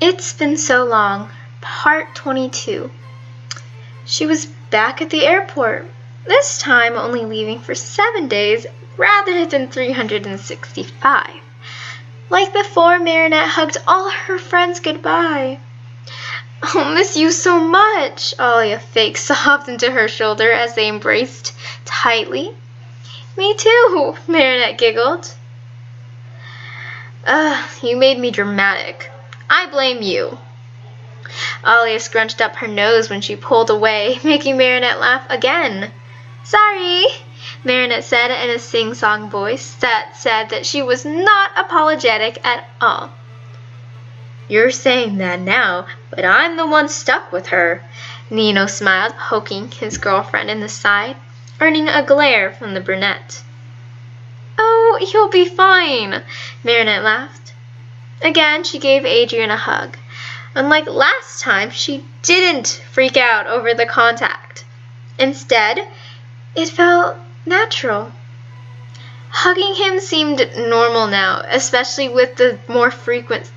It's Been So Long, Part 22. She was back at the airport, this time only leaving for 7 days rather than 365. Like before, Marinette hugged all her friends goodbye. "I'll miss you so much," Alia fake sobbed into her shoulder as they embraced tightly. "Me too," Marinette giggled. You made me dramatic. I blame you." Alia scrunched up her nose when she pulled away, making Marinette laugh again. "Sorry," Marinette said in a sing-song voice that said that she was not apologetic at all. "You're saying that now, but I'm the one stuck with her," Nino smiled, poking his girlfriend in the side, earning a glare from the brunette. "Oh, you'll be fine," Marinette laughed. Again, she gave Adrien a hug. Unlike last time, she didn't freak out over the contact. Instead, it felt natural. Hugging him seemed normal now, especially with the more frequent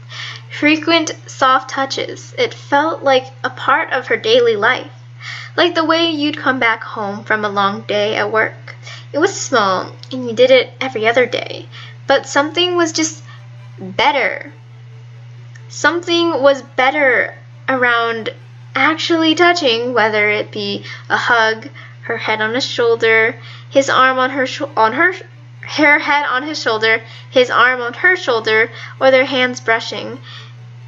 soft touches. It felt like a part of her daily life, like the way you'd come back home from a long day at work. It was small, and you did it every other day, but something was just better. Something was better around actually touching, whether it be a hug, her head on his shoulder, his arm on her head on his shoulder, his arm on her shoulder, or their hands brushing.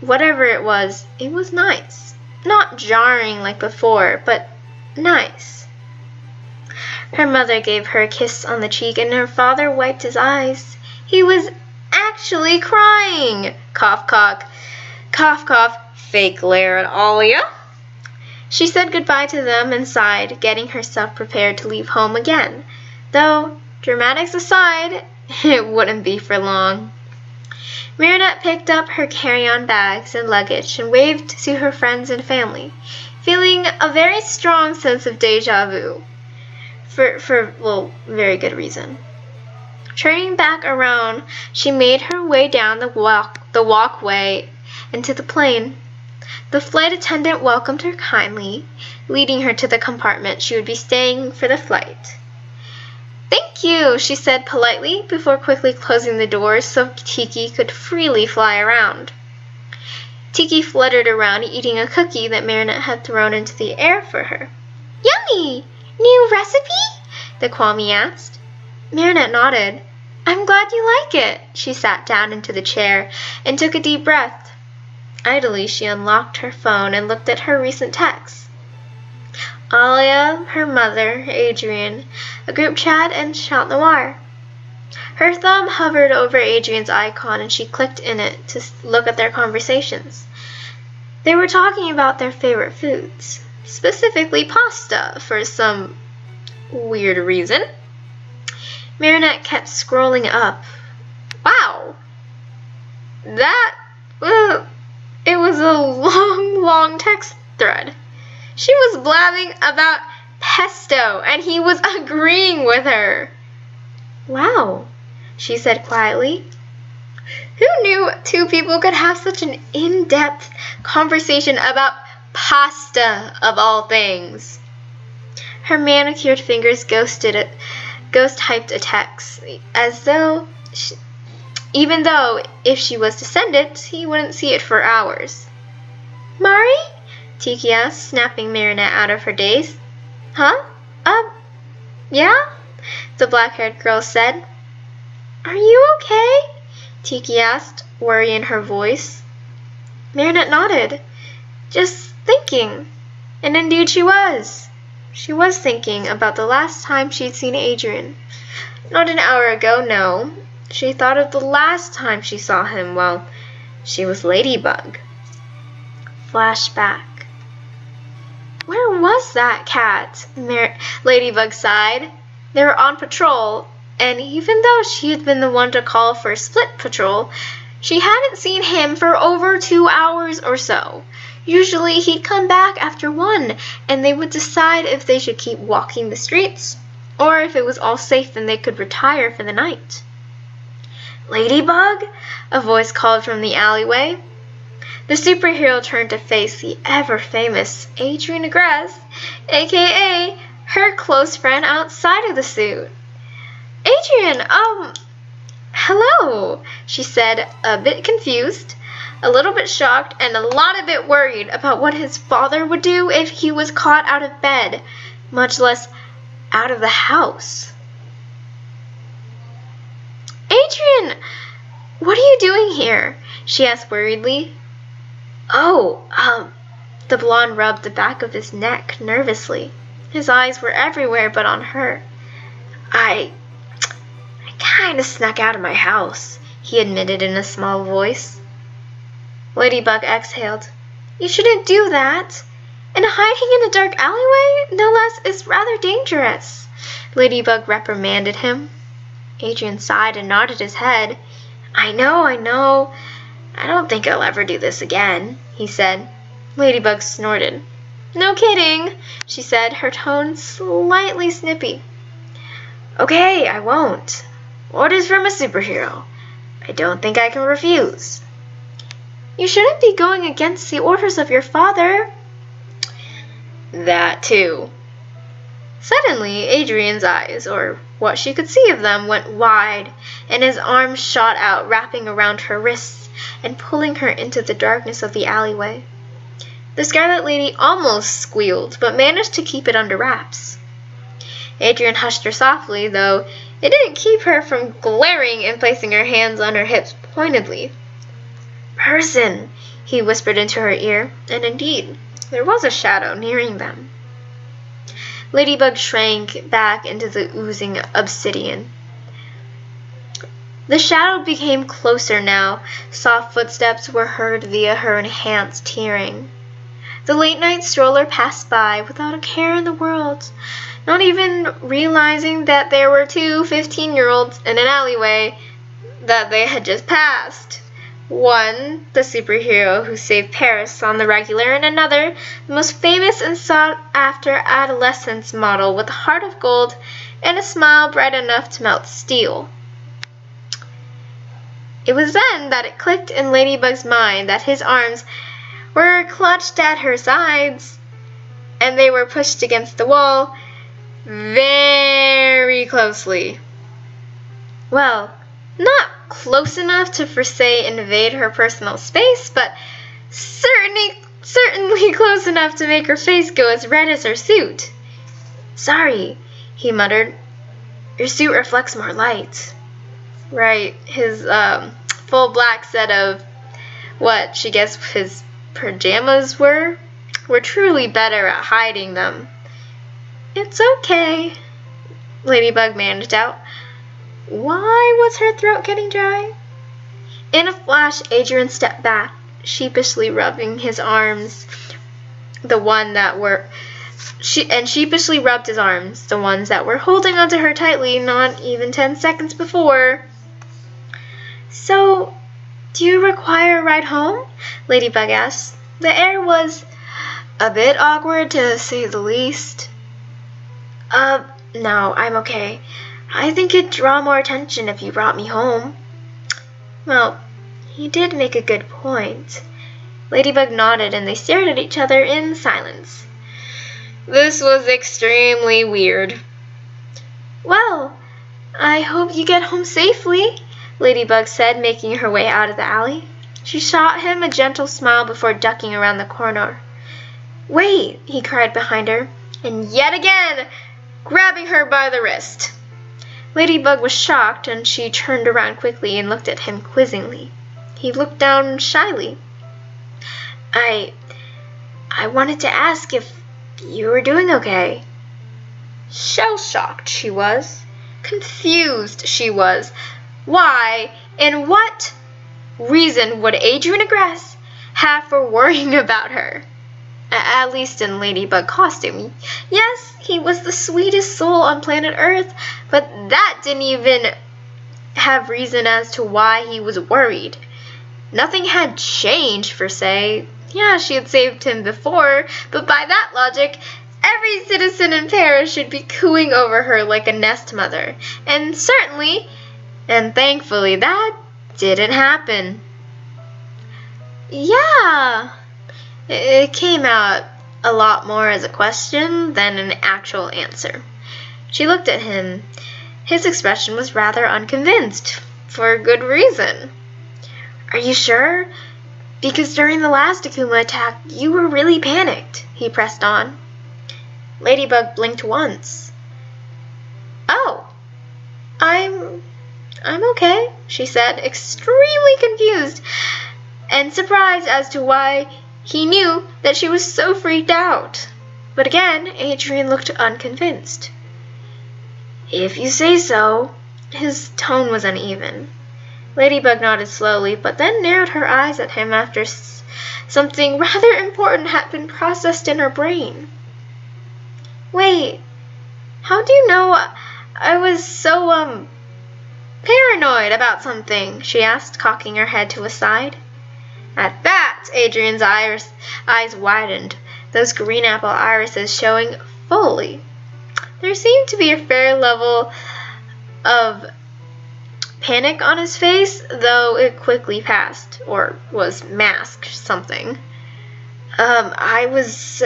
Whatever it was nice. Not jarring like before, but nice. Her mother gave her a kiss on the cheek, and her father wiped his eyes. He was actually crying. Cough, cough. Cough, cough. Fake glare at Alia. She said goodbye to them and sighed, getting herself prepared to leave home again. Though, dramatics aside, it wouldn't be for long. Marinette picked up her carry-on bags and luggage and waved to her friends and family, feeling a very strong sense of déjà vu. For very good reason. Turning back around, she made her way down the walkway into the plane. The flight attendant welcomed her kindly, leading her to the compartment she would be staying for the flight. "Thank you," she said politely, before quickly closing the doors so Tiki could freely fly around. Tiki fluttered around, eating a cookie that Marinette had thrown into the air for her. "Yummy! New recipe?" the Kwami asked. Marinette nodded. "I'm glad you like it." She sat down into the chair and took a deep breath. Idly, she unlocked her phone and looked at her recent texts. Alia, her mother, Adrien, a group chat, and Chat Noir. Her thumb hovered over Adrien's icon and she clicked in it to look at their conversations. They were talking about their favorite foods, specifically pasta, for some weird reason. Marinette kept scrolling up. Wow! It was a long text thread. She was blabbing about pesto, and he was agreeing with her. "Wow," she said quietly. Who knew two people could have such an in-depth conversation about pasta, of all things? Her manicured fingers ghost-typed a text, as though, even though if she was to send it, he wouldn't see it for hours. "Mari?" Tiki asked, snapping Marinette out of her daze. "Huh? Yeah?" the black-haired girl said. "Are you okay?" Tiki asked, worry in her voice. Marinette nodded, just thinking. And indeed she was. She was thinking about the last time she'd seen Adrien. Not an hour ago, no. She thought of the last time she saw him while she was Ladybug. Flashback. Where was that cat? Ladybug sighed. They were on patrol, and even though she had been the one to call for a split patrol, she hadn't seen him for over 2 hours or so. Usually he'd come back after 1, and they would decide if they should keep walking the streets, or if it was all safe and they could retire for the night. "Ladybug?" a voice called from the alleyway. The superhero turned to face the ever-famous Adrienette, aka her close friend outside of the suit. Adrien, hello, she said, a bit confused, a little bit shocked, and a lot of bit worried about what his father would do if he was caught out of bed, much less out of the house. Adrien, what are you doing here? She asked worriedly. The blonde rubbed the back of his neck nervously. His eyes were everywhere but on her. I kinda snuck out of my house, he admitted in a small voice. Ladybug exhaled. You shouldn't do that. And hiding in a dark alleyway, no less, is rather dangerous. Ladybug reprimanded him. Adrien sighed and nodded his head. I know. I don't think I'll ever do this again, he said. Ladybug snorted. No kidding, she said, her tone slightly snippy. Okay, I won't. Orders from a superhero. I don't think I can refuse. You shouldn't be going against the orders of your father. That too. Suddenly, Adrien's eyes, or what she could see of them, went wide, and his arms shot out, wrapping around her wrists and pulling her into the darkness of the alleyway. The Scarlet Lady almost squealed, but managed to keep it under wraps. Adrien hushed her softly, though it didn't keep her from glaring and placing her hands on her hips pointedly. Person, he whispered into her ear, and indeed, there was a shadow nearing them. Ladybug shrank back into the oozing obsidian. The shadow became closer now. Soft footsteps were heard via her enhanced hearing. The late-night stroller passed by without a care in the world, not even realizing that there were two 15-year-olds in an alleyway that they had just passed. One, the superhero who saved Paris on the regular, and another, the most famous and sought-after adolescence model with a heart of gold and a smile bright enough to melt steel. It was then that it clicked in Ladybug's mind that his arms were clutched at her sides, and they were pushed against the wall very closely. Well, not close enough to, per se, invade her personal space, but certainly close enough to make her face go as red as her suit. Sorry, he muttered. Your suit reflects more light. Right, his full black set of what she guessed his pajamas were truly better at hiding them. It's okay, Ladybug managed out. Why was her throat getting dry? In a flash, Adrien stepped back, sheepishly rubbing his arms, sheepishly rubbed his arms, the ones that were holding onto her tightly not even 10 seconds before. So, do you require a ride home? Ladybug asked. The air was a bit awkward, to say the least. No, I'm okay. I think it'd draw more attention if you brought me home. Well, he did make a good point. Ladybug nodded, and they stared at each other in silence. This was extremely weird. Well, I hope you get home safely, Ladybug said, making her way out of the alley. She shot him a gentle smile before ducking around the corner. Wait, he cried behind her, and yet again grabbing her by the wrist. Ladybug was shocked, and she turned around quickly and looked at him quizzingly. He looked down shyly. I wanted to ask if you were doing okay. Shell-shocked she was. Confused she was. Why, and what reason would Adrienette have for worrying about her? At least in Ladybug costume. Yes, he was the sweetest soul on planet Earth, but that didn't even have reason as to why he was worried. Nothing had changed, per se. Yeah, she had saved him before, but by that logic, every citizen in Paris should be cooing over her like a nest mother. And certainly, and thankfully, that didn't happen. Yeah, Yeah. It came out a lot more as a question than an actual answer. She looked at him. His expression was rather unconvinced, for good reason. Are you sure? Because during the last Akuma attack, you were really panicked, he pressed on. Ladybug blinked once. Oh, I'm okay, she said, extremely confused and surprised as to why he knew that she was so freaked out. But again, Adrien looked unconvinced. If you say so. His tone was uneven. Ladybug nodded slowly, but then narrowed her eyes at him after something rather important had been processed in her brain. Wait, how do you know I was so, paranoid about something? She asked, cocking her head to a side. At that, Adrien's eyes widened, those green apple irises showing fully. There seemed to be a fair level of panic on his face, though it quickly passed, or was masked something. I was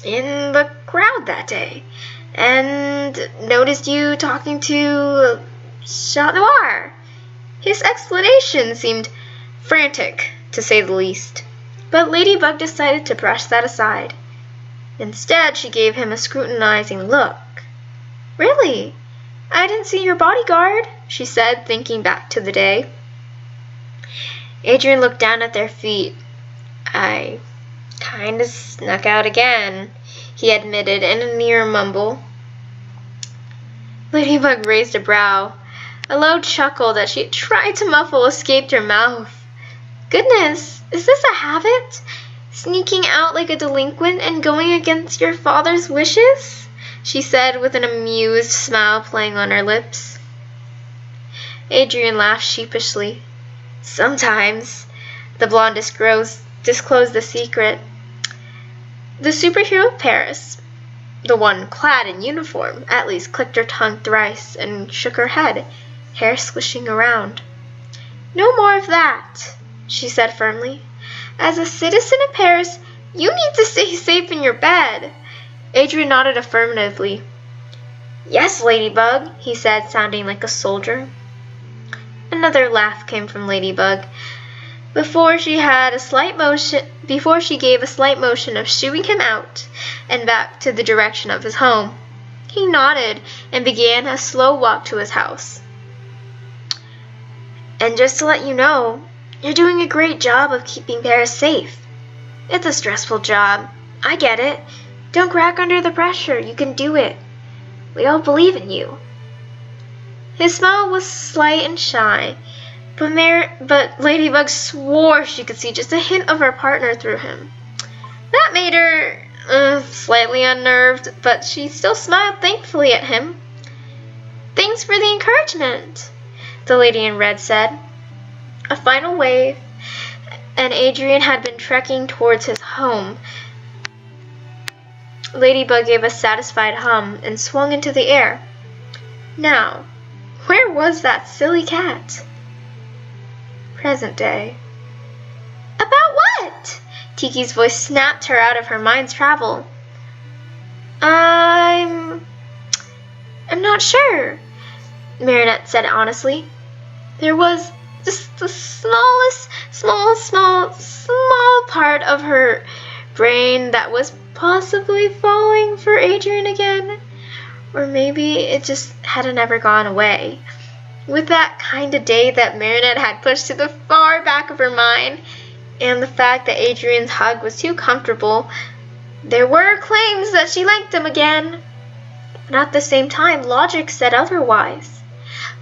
in the crowd that day, and noticed you talking to Chat Noir. His explanation seemed frantic, to say the least, but Ladybug decided to brush that aside. Instead, she gave him a scrutinizing look. Really? I didn't see your bodyguard, she said, thinking back to the day. Adrien looked down at their feet. I kinda snuck out again, he admitted in a near mumble. Ladybug raised a brow. A low chuckle that she had tried to muffle escaped her mouth. Goodness, is this a habit? Sneaking out like a delinquent and going against your father's wishes? She said with an amused smile playing on her lips. Adrien laughed sheepishly. Sometimes, the blonde disclosed the secret. The superhero of Paris, the one clad in uniform, at least clicked her tongue thrice and shook her head, hair swishing around. No more of that, she said firmly. As a citizen of Paris, you need to stay safe in your bed. Adrien nodded affirmatively. Yes, Ladybug, he said, sounding like a soldier. Another laugh came from Ladybug. Before she gave a slight motion of shooing him out and back to the direction of his home. He nodded and began a slow walk to his house. And just to let you know, you're doing a great job of keeping Paris safe. It's a stressful job. I get it. Don't crack under the pressure. You can do it. We all believe in you. His smile was slight and shy, but Ladybug swore she could see just a hint of her partner through him. That made her slightly unnerved, but she still smiled thankfully at him. Thanks for the encouragement, the lady in red said. A final wave, and Adrien had been trekking towards his home. Ladybug gave a satisfied hum and swung into the air. Now, where was that silly cat? Present day. About what? Tiki's voice snapped her out of her mind's travel. I'm not sure, Marinette said honestly. There was just the smallest, small part of her brain that was possibly falling for Adrien again. Or maybe it just hadn't ever gone away. With that kind of day that Marinette had pushed to the far back of her mind, and the fact that Adrien's hug was too comfortable, there were claims that she liked him again. But at the same time, logic said otherwise.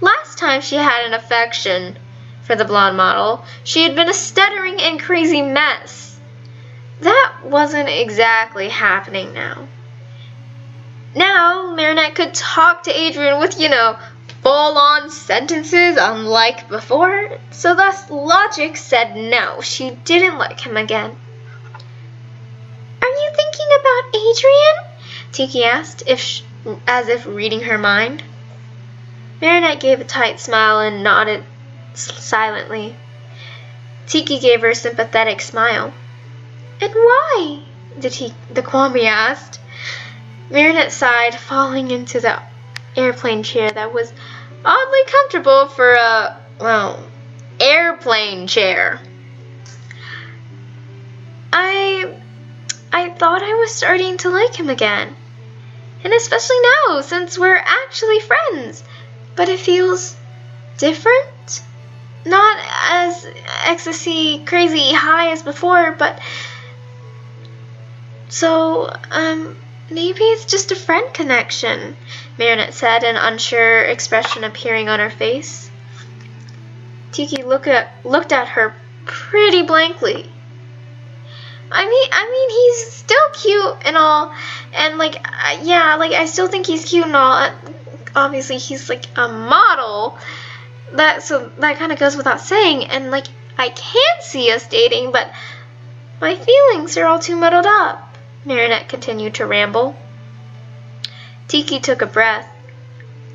Last time she had an affection for the blonde model, she had been a stuttering and crazy mess. That wasn't exactly happening now. Now, Marinette could talk to Adrien with, full-on sentences unlike before, so thus logic said no, she didn't like him again. Are you thinking about Adrien? Tiki asked, as if reading her mind. Marinette gave a tight smile and nodded silently. Tiki gave her a sympathetic smile. And why? The Kwame asked. Marinette sighed, falling into the airplane chair that was oddly comfortable for a, airplane chair. I thought I was starting to like him again. And especially now, since we're actually friends. But it feels different? Not as ecstasy, crazy high as before, but... So, maybe it's just a friend connection, Marinette said, an unsure expression appearing on her face. Tiki looked at her pretty blankly. I mean, he's still cute and all, and I still think he's cute and all. Obviously, he's like a model. That kind of goes without saying, and I can see us dating, but my feelings are all too muddled up. Marinette continued to ramble. Tiki took a breath.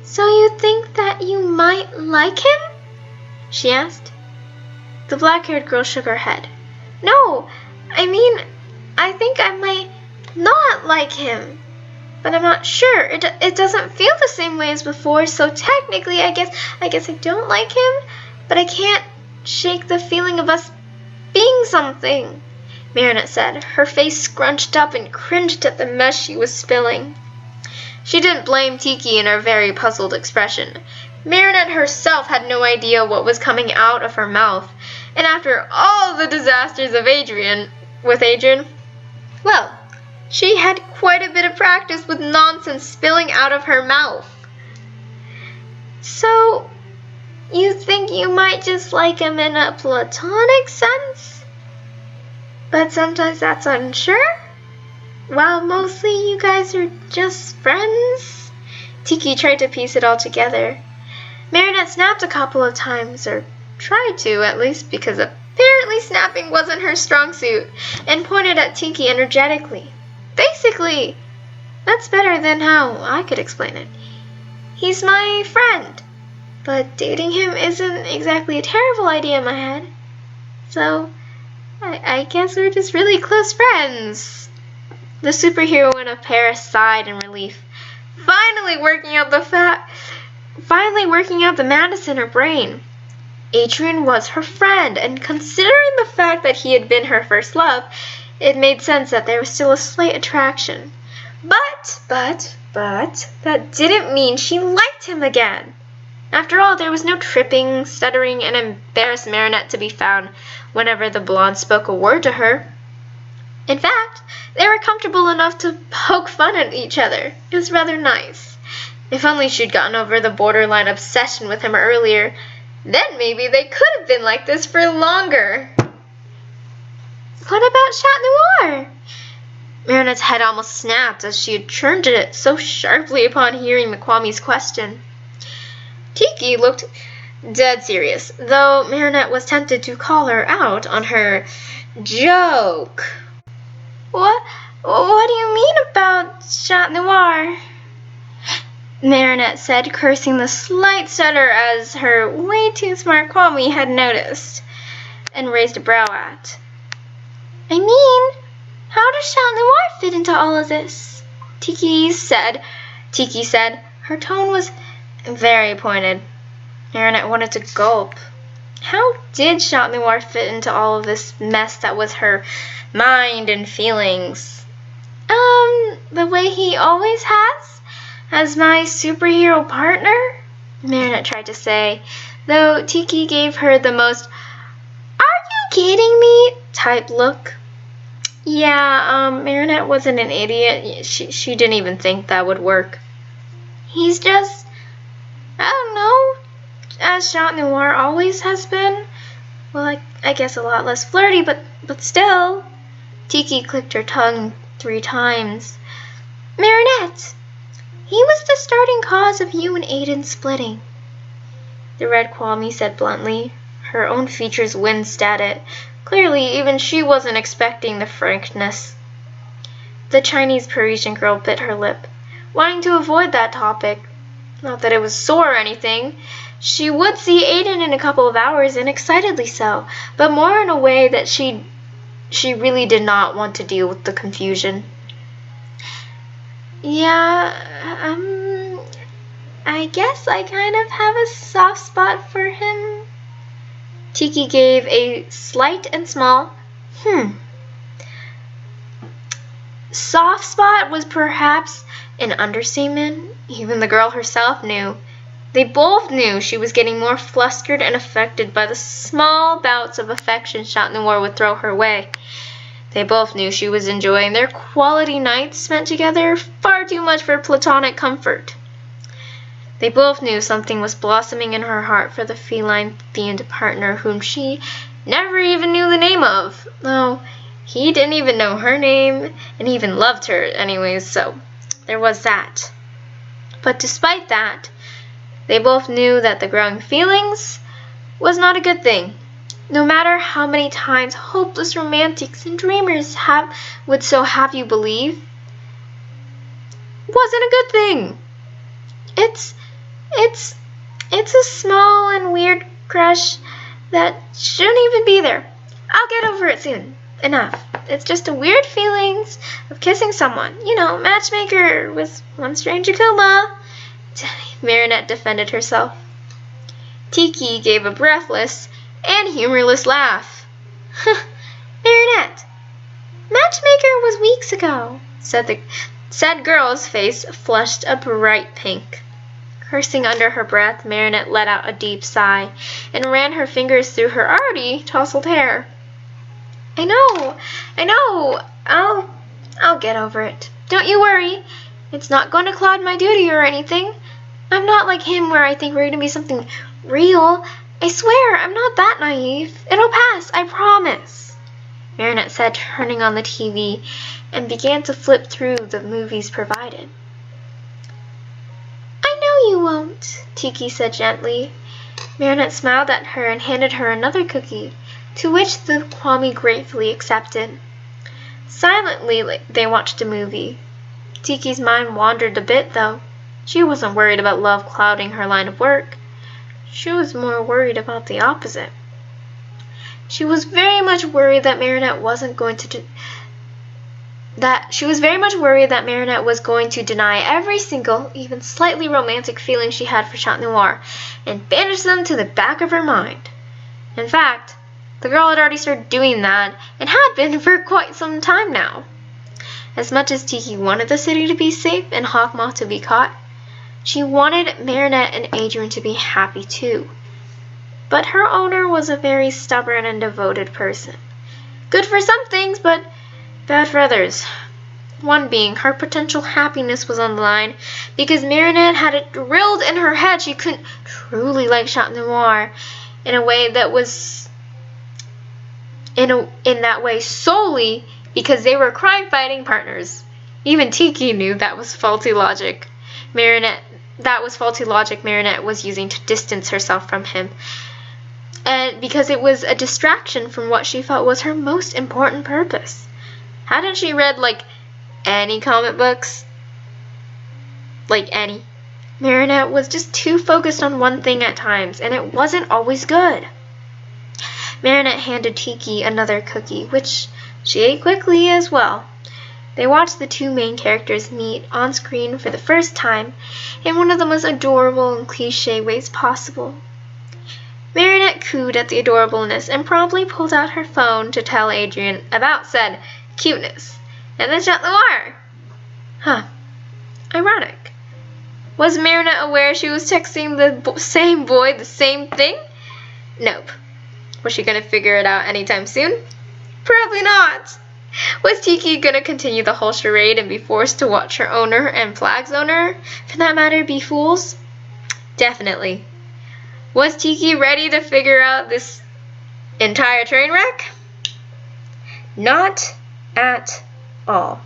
So you think that you might like him? She asked. The black-haired girl shook her head. No, I think I might not like him, but I'm not sure. It doesn't feel the same way as before, so technically I guess I don't like him, but I can't shake the feeling of us being something, Marinette said, her face scrunched up and cringed at the mess she was spilling. She didn't blame Tiki in her very puzzled expression. Marinette herself had no idea what was coming out of her mouth, and after all the disasters of Adrien, well, she had quite a bit of practice with nonsense spilling out of her mouth. So, you think you might just like him in a platonic sense? But sometimes that's unsure? While mostly you guys are just friends? Tiki tried to piece it all together. Marinette snapped a couple of times, or tried to at least, because apparently snapping wasn't her strong suit, and pointed at Tiki energetically. Basically, that's better than how I could explain it. He's my friend, but dating him isn't exactly a terrible idea in my head. So, I guess we're just really close friends. The superheroine of Paris sighed in relief, finally working out the madness in her brain. Adrien was her friend, and considering the fact that he had been her first love, it made sense that there was still a slight attraction. But that didn't mean she liked him again. After all, there was no tripping, stuttering, and embarrassed Marinette to be found whenever the blonde spoke a word to her. In fact, they were comfortable enough to poke fun at each other. It was rather nice. If only she'd gotten over the borderline obsession with him earlier, then maybe they could have been like this for longer. What about Chat Noir? Marinette's head almost snapped as she had turned it so sharply upon hearing the Kwame's question. Tiki looked dead serious, though Marinette was tempted to call her out on her joke. What do you mean about Chat Noir? Marinette said, cursing the slight stutter as her way too smart Kwame had noticed, and raised a brow at. I mean, how does Chat Noir fit into all of this? Tiki said. Her tone was very pointed. Marinette wanted to gulp. How did Chat Noir fit into all of this mess that was her mind and feelings? The way he always has? As my superhero partner? Marinette tried to say, though Tiki gave her the most "Are you kidding me?" type look. Yeah, Marinette wasn't an idiot. She didn't even think that would work. He's just, I don't know, as Chat Noir always has been. Well, I guess a lot less flirty, but still. Tiki clicked her tongue 3 times. Marinette! He was the starting cause of you and Aiden splitting. The red Kwame said bluntly. Her own features winced at it. Clearly, even she wasn't expecting the frankness. The Chinese Parisian girl bit her lip, wanting to avoid that topic. Not that it was sore or anything. She would see Adrien in a couple of hours, and excitedly so, but more in a way that she really did not want to deal with the confusion. Yeah, I guess I kind of have a soft spot for him. Tiki gave a slight and small, Soft spot was perhaps an understatement. Even the girl herself knew. They both knew she was getting more flustered and affected by the small bouts of affection Chat Noir would throw her way. They both knew she was enjoying their quality nights spent together far too much for platonic comfort. They both knew something was blossoming in her heart for the feline-themed partner whom she never even knew the name of. Though he didn't even know her name, and he even loved her anyways, so there was that. But despite that, they both knew that the growing feelings was not a good thing. No matter how many times hopeless romantics and dreamers would so have you believe, wasn't a good thing. It's a small and weird crush that shouldn't even be there. I'll get over it soon. Enough. It's just a weird feelings of kissing someone. You know, matchmaker with one strange Akuma. Marinette defended herself. Tiki gave a breathless and humorless laugh. Marinette, matchmaker was weeks ago, said the said girl's face flushed a bright pink. Cursing under her breath, Marinette let out a deep sigh and ran her fingers through her already tousled hair. I know. I'll get over it. Don't you worry. It's not going to cloud my duty or anything. I'm not like him where I think we're going to be something real. I swear, I'm not that naive. It'll pass, I promise. Marinette said, turning on the TV, and began to flip through the movies provided. I know you won't, Tiki said gently. Marinette smiled at her and handed her another cookie, to which the Kwame gratefully accepted. Silently, they watched a movie. Tiki's mind wandered a bit, though. She wasn't worried about love clouding her line of work. She was more worried about the opposite. She was very much worried that Marinette was going to deny every single, even slightly romantic feeling she had for Chat Noir and banish them to the back of her mind. In fact, the girl had already started doing that and had been for quite some time now. As much as Tiki wanted the city to be safe and Hawkmoth to be caught, she wanted Marinette and Adrien to be happy too. But her owner was a very stubborn and devoted person. Good for some things, but bad for others. One being her potential happiness was on the line because Marinette had it drilled in her head she couldn't truly like Chat Noir in a way that was in that way solely because they were crime-fighting partners. Even Tiki knew that was faulty logic. Marinette was using to distance herself from him, and because it was a distraction from what she felt was her most important purpose. Hadn't she read, any comic books? Any. Marinette was just too focused on one thing at times, and it wasn't always good. Marinette handed Tiki another cookie, which she ate quickly as well. They watched the two main characters meet on screen for the first time in one of the most adorable and cliché ways possible. Marinette cooed at the adorableness and promptly pulled out her phone to tell Adrien about said cuteness. And then Chat Noir. Ironic. Was Marinette aware she was texting the same boy the same thing? Nope. Was she going to figure it out anytime soon? Probably not. Was Tiki going to continue the whole charade and be forced to watch her owner and Flag's owner, for that matter, be fools? Definitely. Was Tiki ready to figure out this entire train wreck? Not at all.